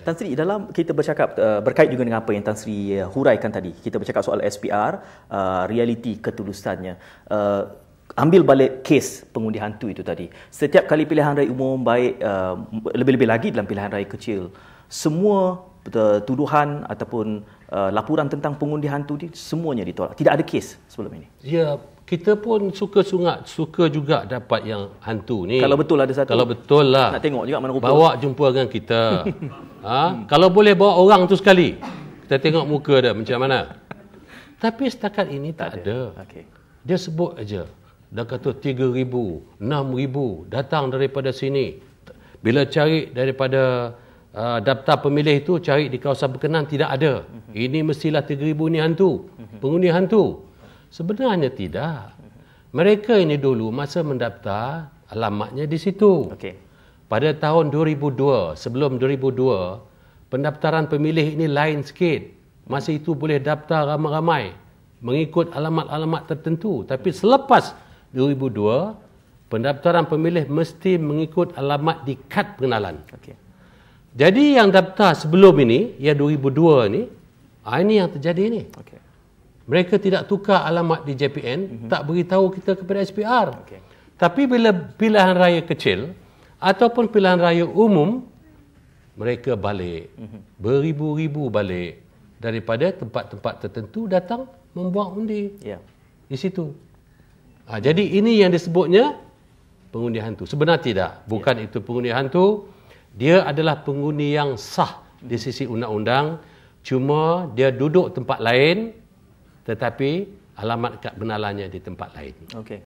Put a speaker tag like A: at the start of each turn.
A: Tan Sri, dalam kita bercakap berkait juga dengan apa yang Tan Sri huraikan tadi, kita bercakap soal SPR, realiti ketulusannya. Ambil balik kes pengundi hantu itu tadi. Setiap kali pilihan raya umum, baik lebih-lebih lagi dalam pilihan raya kecil, semua tuduhan ataupun laporan tentang pengundi hantu ini semuanya ditolak. Tidak ada kes sebelum ini.
B: Ya, kita pun suka juga dapat yang hantu ni.
A: Kalau betul ada satu.
B: Kalau betul lah.
A: Nak tengok juga mana rupa.
B: Bawa jumpa dengan kita. Kalau boleh bawa orang tu sekali. Kita tengok muka dia macam mana. Tapi setakat ini tak ada.
A: Okay.
B: Dia sebut aja. Dah kata 3,000, 6,000 datang daripada sini. Bila cari daripada daftar pemilih itu, cari di kawasan berkenan, tidak ada. Ini mestilah 3,000 ni hantu. Pengundi hantu. Sebenarnya tidak. Mereka ini dulu masa mendaftar, alamatnya di situ.
A: Okay.
B: Pada tahun 2002, sebelum 2002, pendaftaran pemilih ini lain sikit. Masa itu boleh daftar ramai-ramai mengikut alamat-alamat tertentu. Tapi selepas 2002, pendaftaran pemilih mesti mengikut alamat di kad pengenalan.
A: Okay.
B: Jadi yang daftar sebelum ini, yang 2002 ni, ini yang terjadi ni.
A: Okay.
B: Mereka tidak tukar alamat di JPN, tak beritahu kita kepada SPR.
A: Okay.
B: Tapi bila pilihan raya kecil ataupun pilihan raya umum, mereka balik. Beribu-ribu balik daripada tempat-tempat tertentu datang membuang undi.
A: Yeah.
B: Di situ. Jadi ini yang disebutnya pengundi hantu. Sebenarnya tidak. Bukan itu pengundi hantu. Dia adalah pengundi yang sah di sisi undang-undang. Cuma dia duduk tempat lain tetapi alamat kad benalannya di tempat lain.
A: Okey.